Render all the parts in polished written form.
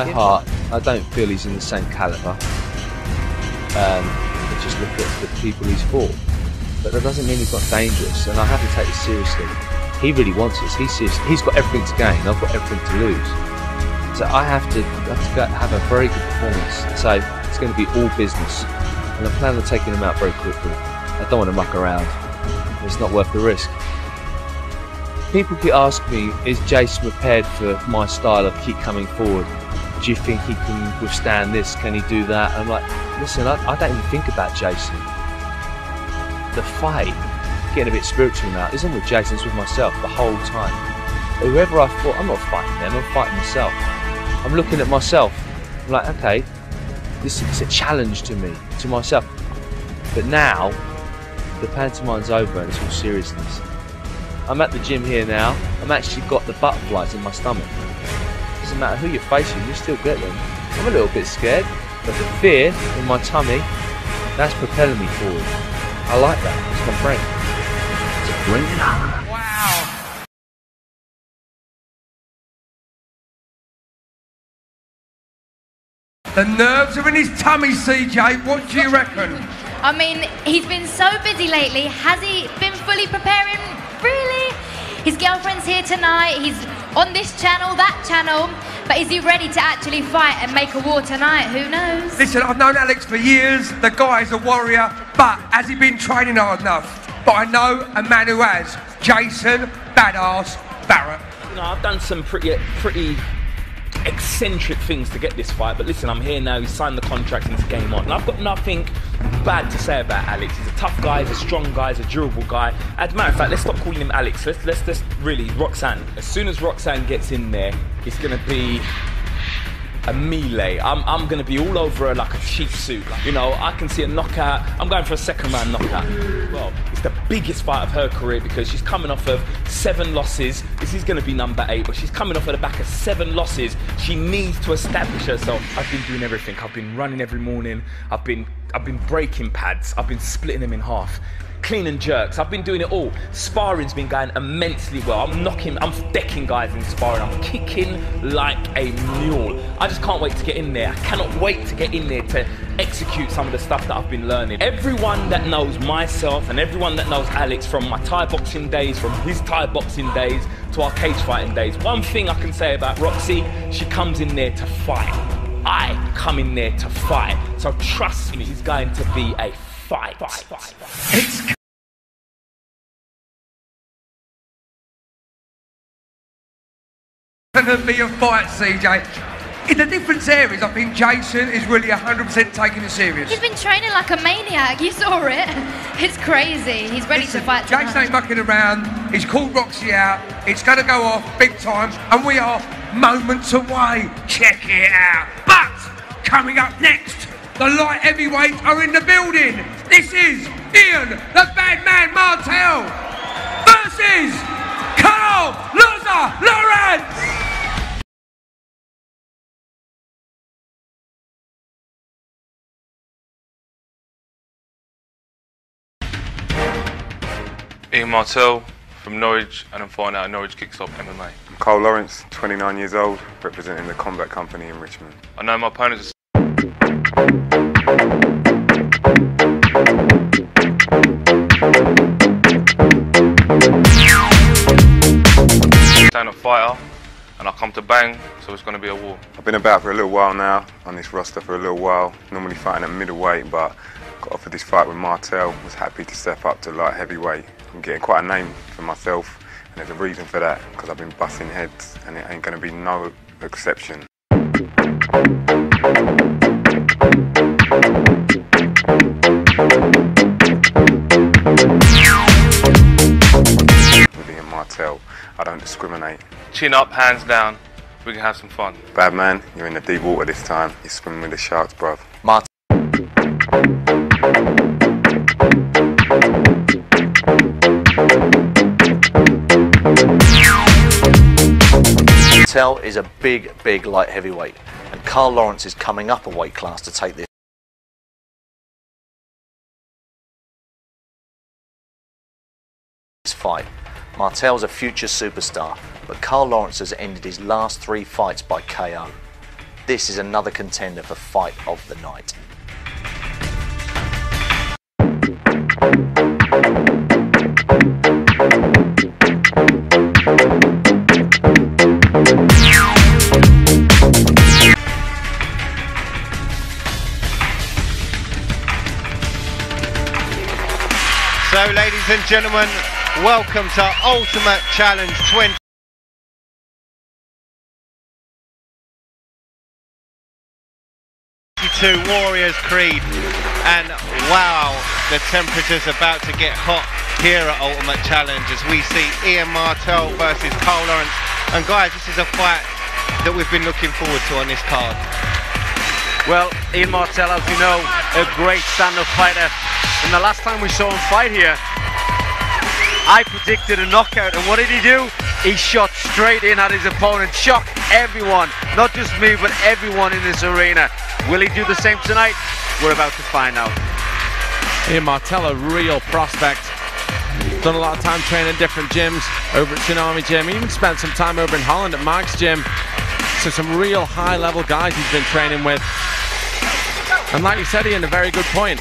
my heart, I don't feel he's in the same calibre. I just look at the people he's fought. But that doesn't mean he's not dangerous, and I have to take this seriously. He really wants this. He's serious. He's got everything to gain. I've got everything to lose. So I have to have a very good performance. So it's going to be all business, and I'm planning on taking him out very quickly. I don't want to muck around. It's not worth the risk. People keep asking me, is Jason prepared for my style of keep coming forward? Do you think he can withstand this? Can he do that? I'm like, listen, I don't even think about Jason. The fight, getting a bit spiritual now, isn't with Jason, it's with myself the whole time. Whoever I fought, I'm not fighting them, I'm fighting myself. I'm looking at myself. I'm like, okay, this is a challenge to me, to myself. But now, the pantomime's over and it's all seriousness. I'm at the gym here now. I'm actually got the butterflies in my stomach. Doesn't matter who you're facing, you still get them. I'm a little bit scared, but the fear in my tummy, that's propelling me forward. I like that. It's my friend. So bring it on. Wow. The nerves are in his tummy, CJ. What do you reckon? I mean, he's been so busy lately. Has he been fully preparing? Really? His girlfriend's here tonight. He's on this channel, that channel. But is he ready to actually fight and make a war tonight? Who knows? Listen, I've known Alex for years. The guy's a warrior. But has he been training hard enough? But I know a man who has. Jason Badass Barrett. You know, I've done some pretty eccentric things to get this fight, but listen, I'm here now. He's signed the contract and it's game on. And I've got nothing bad to say about Alex. He's a tough guy, he's a strong guy, he's a durable guy. As a matter of fact, let's stop calling him Alex. Let's just really, Roxanne. As soon as Roxanne gets in there, it's going to be a melee. I'm going to be all over her like a cheap suit. You know, I can see a knockout. I'm going for a second round knockout. Well, it's the biggest fight of her career because she's coming off of 7 losses. This is going to be number 8, but she's coming off at the back of 7 losses. She needs to establish herself. I've been doing everything. I've been running every morning. I've been breaking pads. I've been splitting them in half. Clean and jerks, I've been doing it all. Sparring's been going immensely well. I'm decking guys in sparring. I'm kicking like a mule. I just can't wait to get in there. I cannot wait to get in there to execute some of the stuff that I've been learning. Everyone that knows myself and everyone that knows Alex, from my Thai boxing days, from his Thai boxing days to our cage fighting days, one thing I can say about Roxy, she comes in there to fight. I come in there to fight. So trust me, it's going to be a fight. It's gonna be a fight, CJ. In the different areas, I think Jason is really 100% taking it serious. He's been training like a maniac. You saw it. It's crazy. He's ready to fight tonight. Jason ain't mucking around. He's called Roxy out. It's gonna go off big time, and we are moments away. Check it out. But coming up next, the light heavyweights are in the building. This is Iain, the bad man Martell, versus KARL Lawrence. Iain Martell from Norwich, and I'm fighting out at Norwich Kickstop MMA. I'm KARL Lawrence, 29 years old, representing the Combat Company in Richmond. I know my opponents stand-up fighter, and I come to bang, so it's going to be a war. I've been about for a little while now, on this roster for a little while, normally fighting at middleweight, but got offered this fight with Martell, was happy to step up to light heavyweight. I'm getting quite a name for myself, and there's a reason for that, because I've been busting heads, and it ain't going to be no exception. With Iain Martell, I don't discriminate. Chin up, hands down, we can have some fun. Bad man, you're in the deep water this time. You're swimming with the sharks, bruv. Martell is a big light heavyweight, and KARL Lawrence is coming up a weight class to take this fight. Martell's a future superstar, but KARL Lawrence has ended his last 3 fights by KO. this is another contender for fight of the night. So, ladies and gentlemen, welcome to Ultimate Challenge 20. Warriors Creed, and wow, the temperature's about to get hot here at Ultimate Challenge as we see Iain Martell versus KARL Lawrence. And guys, this is a fight that we've been looking forward to on this card. Well, Iain Martell, as you know, a great stand-up fighter, and the last time we saw him fight here, I predicted a knockout, and what did he do? He shot straight in at his opponent, shocked everyone, not just me, but everyone in this arena. Will he do the same tonight? We're about to find out. Iain Martell, a real prospect. Done a lot of time training in different gyms over at Tsunami Gym. He even spent some time over in Holland at Mike's gym. So some real high-level guys he's been training with. And like you said, Iain, a very good point.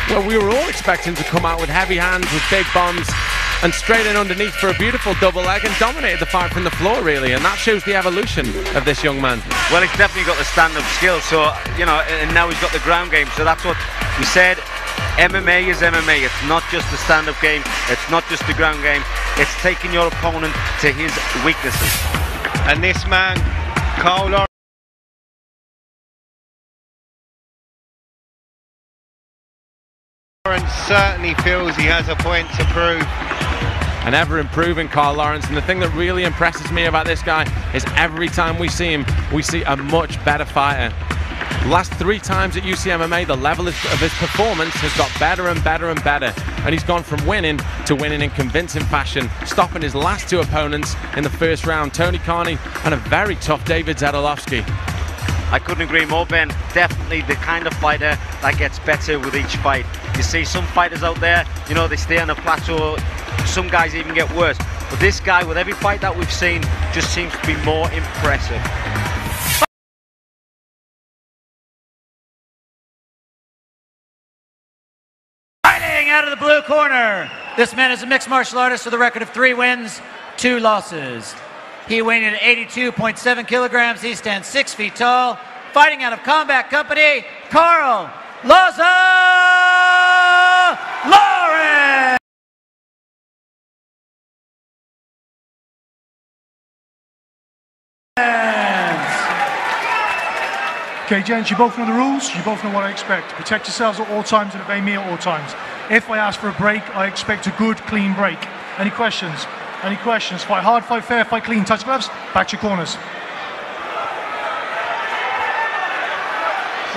Well, we were all expecting to come out with heavy hands, with big bombs, and straight in underneath for a beautiful double leg, and dominated the fight from the floor, really, and that shows the evolution of this young man. Well, he's definitely got the stand-up skills, so, you know, and now he's got the ground game, so that's what we said. MMA is MMA. It's not just the stand-up game, it's not just the ground game, it's taking your opponent to his weaknesses. And this man, KARL Lawrence, certainly feels he has a point to prove. An ever-improving KARL Lawrence, and the thing that really impresses me about this guy is every time we see him, we see a much better fighter. The last 3 times at UCMMA, the level of his performance has got better and better and better, and he's gone from winning to winning in convincing fashion, stopping his last 2 opponents in the first round, Tony Carney and a very tough David Zedolowski. I couldn't agree more, Ben. Definitely the kind of fighter that gets better with each fight. You see some fighters out there, you know, they stay on a plateau. Some guys even get worse. But this guy, with every fight that we've seen, just seems to be more impressive. Fighting out of the blue corner, this man is a mixed martial artist with a record of 3 wins, 2 losses. He weighed in at 82.7 kilograms. He stands 6 feet tall. Fighting out of Combat Company, KARL Lawrence. Okay, gents, you both know the rules. You both know what I expect. Protect yourselves at all times and obey me at all times. If I ask for a break, I expect a good, clean break. Any questions? Any questions? Fight hard, fight fair, fight clean. Touch gloves, back to your corners.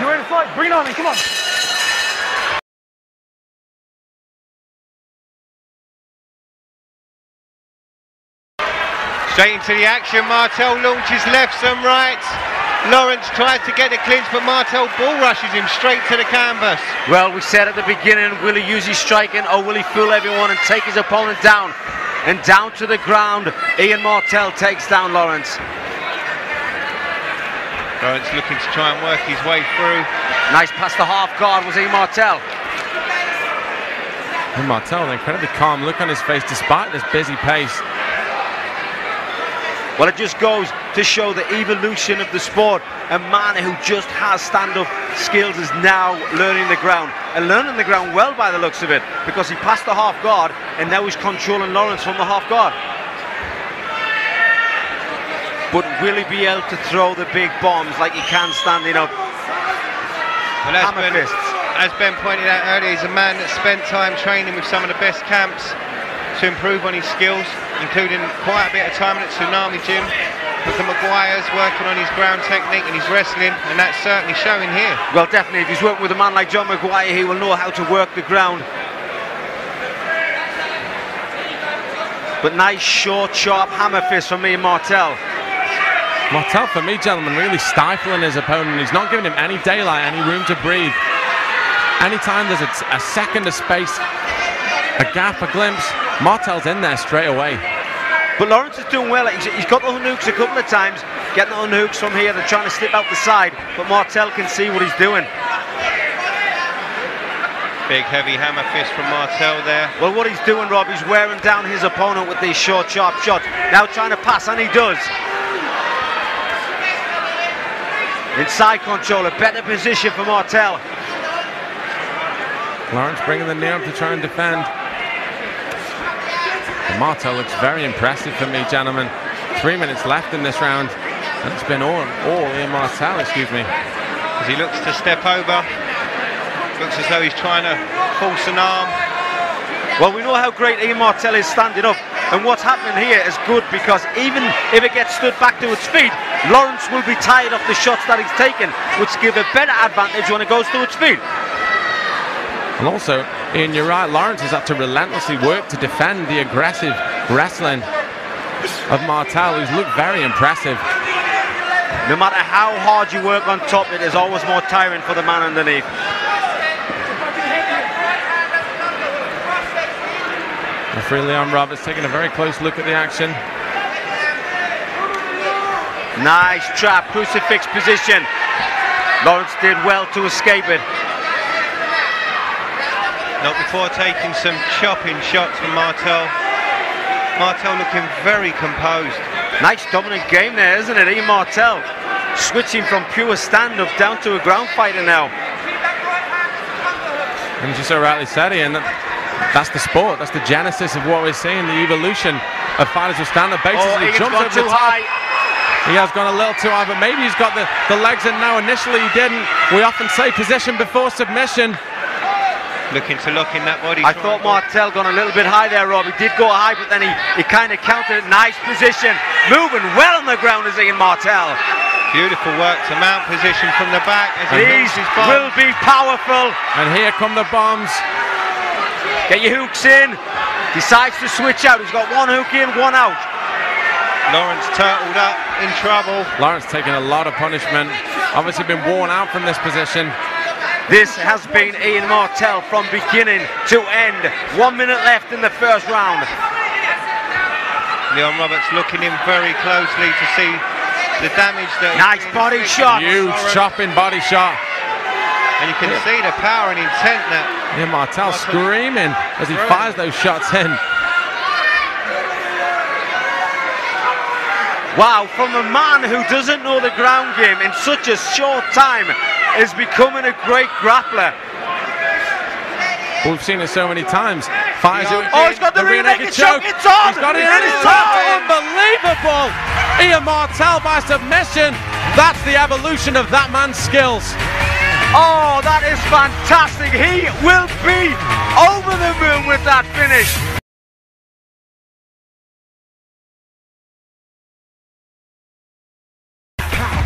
You ready to fight? Bring it on, man. Come on. straight into the action. Martell launches lefts and rights. Lawrence tries to get the clinch, but Martell bull rushes him straight to the canvas. Well, we said at the beginning, will he use his striking or will he fool everyone and take his opponent down? And down to the ground, Iain Martell takes down Lawrence. Lawrence looking to try and work his way through. Nice past the half guard was Iain Martell. And Martell, an incredibly calm look on his face despite this busy pace. Well, it just goes to show the evolution of the sport. A man who just has stand-up skills is now learning the ground. And learning the ground well by the looks of it, because he passed the half guard and now he's controlling Lawrence from the half guard. But will he be able to throw the big bombs like he can standing up? Well, as Ben pointed out earlier, he's a man that spent time training with some of the best camps to improve on his skills, including quite a bit of time at Tsunami Gym with the Maguires, working on his ground technique and his wrestling, and that's certainly showing here. Well, definitely, if he's working with a man like John Maguire, he will know how to work the ground. But nice, short, sharp hammer fist from Iain Martell. Martell, for me, gentlemen, really stifling his opponent. He's not giving him any daylight, any room to breathe. Anytime there's a second of space, a gap, a glimpse, Martell's in there straight away. But Lawrence is doing well. He's got the nukes a couple of times, getting on hooks from here. They're trying to slip out the side, but Martell can see what he's doing. Big heavy hammer fist from Martell there. Well, what he's doing, Rob, he's wearing down his opponent with these short, sharp shots. Now trying to pass, and he does. Inside control, a better position for Martell. Lawrence bringing the knee up to try and defend. And Martell looks very impressive for me, gentlemen. 3 minutes left in this round. And it's been all Iain Martell, excuse me. As he looks to step over. Looks as though he's trying to force an arm. Well, we know how great Iain Martell is standing up. And what's happening here is good, because even if it gets stood back to its feet, Lawrence will be tired of the shots that he's taken, which give a better advantage when it goes to its feet. And also, Ian, you're right, Lawrence has had to relentlessly work to defend the aggressive wrestling of Martell, who's looked very impressive. No matter how hard you work on top, it is always more tiring for the man underneath. Referee Leon Roberts taking a very close look at the action. Nice trap, crucifix position. Lawrence did well to escape it. Not before taking some chopping shots from Martell. Martell looking very composed. Nice dominant game there, isn't it? Iain Martell switching from pure stand-up down to a ground fighter now. And as you so rightly said, Ian, that's the sport, that's the genesis of what we're seeing, the evolution of fighters with stand-up bases. He jumps gone over too the top. high. He has gone a little too high, but maybe he's got the legs in now. Initially he didn't. We often say position before submission. Looking to lock in that body. I thought Martell gone a little bit high there, Rob. He did go high, but then he kind of countered it. Nice position. Moving well on the ground is Iain Martell. Beautiful work to mount position from the back. As These will be powerful. And here come the bombs. Get your hooks in. Decides to switch out. He's got one hook in, one out. Lawrence turtled up, in trouble. Lawrence taking a lot of punishment. Obviously been worn out from this position. This has been Iain Martell from beginning to end. 1 minute left in the first round. Leon Roberts looking in very closely to see the damage that... Nice body shot. Huge chopping body shot. And you can see the power and intent that... Iain Martell screaming as he fires those shots in. Wow, from a man who doesn't know the ground game in such a short time is becoming a great grappler. We've seen it so many times. Fires it. Oh, he's got the rear naked choke. It's on. He's got it in. It's unbelievable. Iain Martell by submission. That's the evolution of that man's skills. Oh, that is fantastic. He will be over the moon with that finish.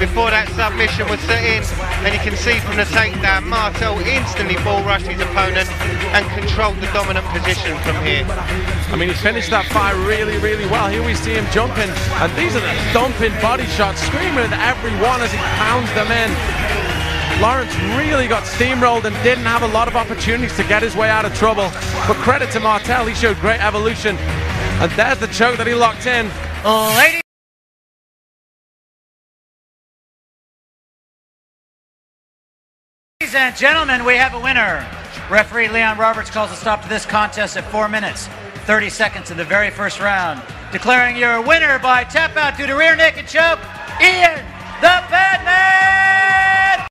Before that submission was set in, and you can see from the takedown, Martell instantly ball rushed his opponent and controlled the dominant position from here. I mean, he finished that fight really, really well. Here we see him jumping, and these are the thumping body shots, screaming at every one as he pounds them in. Lawrence really got steamrolled and didn't have a lot of opportunities to get his way out of trouble. But credit to Martell, he showed great evolution. And there's the choke that he locked in. Ladies and gentlemen, we have a winner. Referee Leon Roberts calls a stop to this contest at 4 minutes, 30 seconds of the very first round. Declaring your winner by tap out due to rear naked choke, Iain the Badman!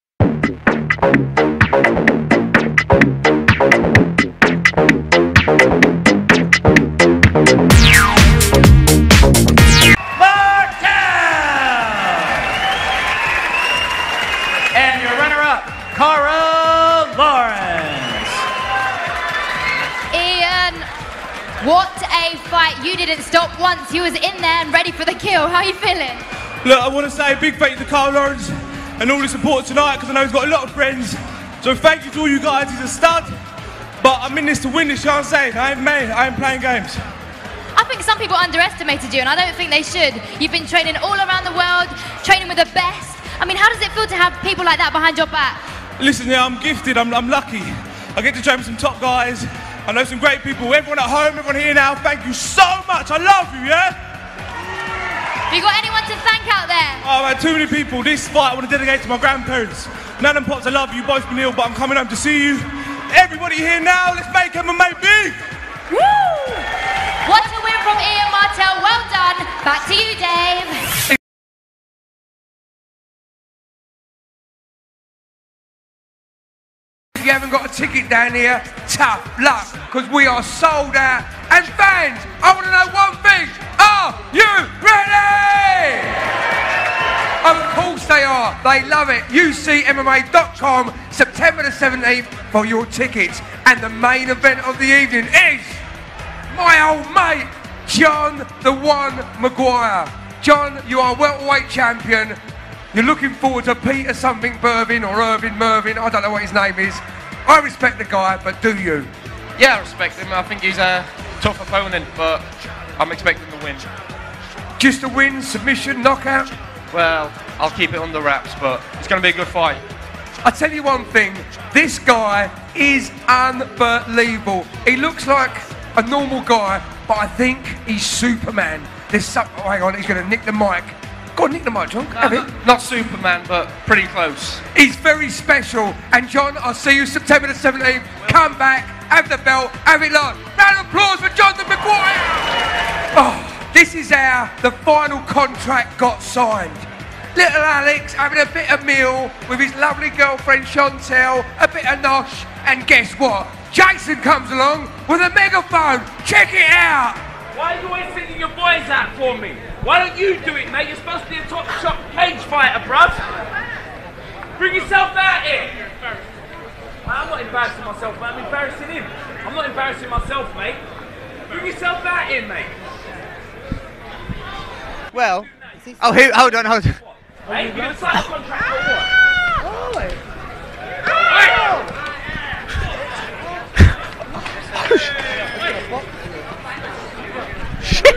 And your runner-up, KARL Lawrence. Iain, what a fight. You didn't stop once. You was in there and ready for the kill. How are you feeling? Look, I want to say a big thank you to KARL Lawrence and all the support tonight, because I know he's got a lot of friends. So thank you to all you guys. He's a stud. But I'm in this to win this, you know what I'm saying? I ain't playing games. I think some people underestimated you, and I don't think they should. You've been training all around the world, training with the best. I mean, how does it feel to have people like that behind your back? Listen, yeah, I'm gifted, I'm lucky. I get to train with some top guys. I know some great people. Everyone at home, everyone here now, thank you so much. I love you, yeah? Have you got anyone to thank out there? Oh man, too many people. This fight I want to dedicate to my grandparents. Nan and Pops, I love you. Both been ill, but I'm coming home to see you. Everybody here now, let's make MMA big! Woo! What a win from Iain Martell. Well done. Back to you, Dave. If you haven't got a ticket down here, tough luck, because we are sold out. And fans, I want to know one thing. Are you ready? Of course they are. They love it. UCMMA.com, September the 17th for your tickets. And the main event of the evening is my old mate, John the One Maguire. John, you are welterweight champion. You're looking forward to Peter something Irving or Irving Mervin. I don't know what his name is. I respect the guy, but do you? Yeah, I respect him. I think he's a tough opponent, but I'm expecting to win. Just a win, submission, knockout? Well, I'll keep it under wraps, but it's going to be a good fight. I tell you one thing, this guy is unbelievable. He looks like a normal guy, but I think he's Superman. There's something, oh, hang on, he's going to nick the mic. Go on, nick the mic, John. Have it. Not Superman, but pretty close. He's very special. And John, I'll see you September the 17th. Come back, have the belt, have it locked. Round of applause for John the Maguire. Oh, this is how the final contract got signed. Little Alex having a bit of meal with his lovely girlfriend Chantel, a bit of nosh, and guess what? Jason comes along with a megaphone. Check it out. Why are you always sending your boys out for me? Why don't you do it, mate? You're supposed to be a top shot cage fighter, bruv. Bring yourself out here. I'm not embarrassing myself, mate. I'm embarrassing him. I'm not embarrassing myself, mate. Bring yourself out here, mate. Well, oh, hold on. Hey, you're going to sign a contract or what? Shit!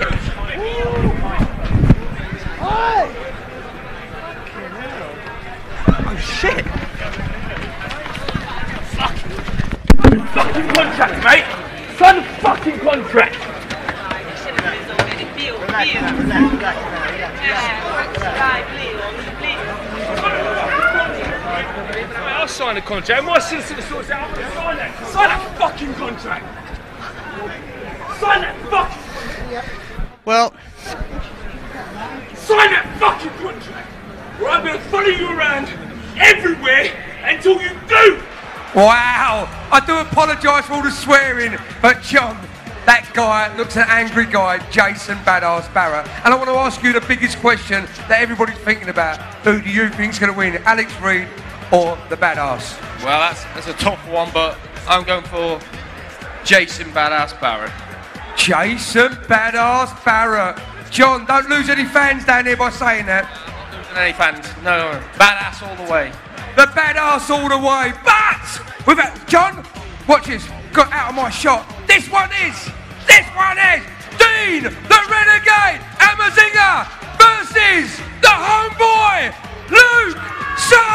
Oh shit! Fucking contract, mate! Sign the fucking contract! I'll sign the contract. My solicitor sorts out. I'm gonna sign that. Sign that fucking contract. Sign that fucking. Well. Sign that fucking contract, or I'm gonna follow you around everywhere until you do. Wow. I do apologise for all the swearing, but John, that guy looks an angry guy, Jason Badass Barrett. And I want to ask you the biggest question that everybody's thinking about. Who do you think's going to win, Alex Reed or the Badass? Well, that's a tough one, but I'm going for Jason Badass Barrett. Jason Badass Barrett. John, don't lose any fans down here by saying that. Not losing any fans. No. Badass all the way. The Badass all the way. But with that, John, watch this. Got out of my shot. This one is Dean, the Renegade Amazinga versus the homeboy, Luke Sane.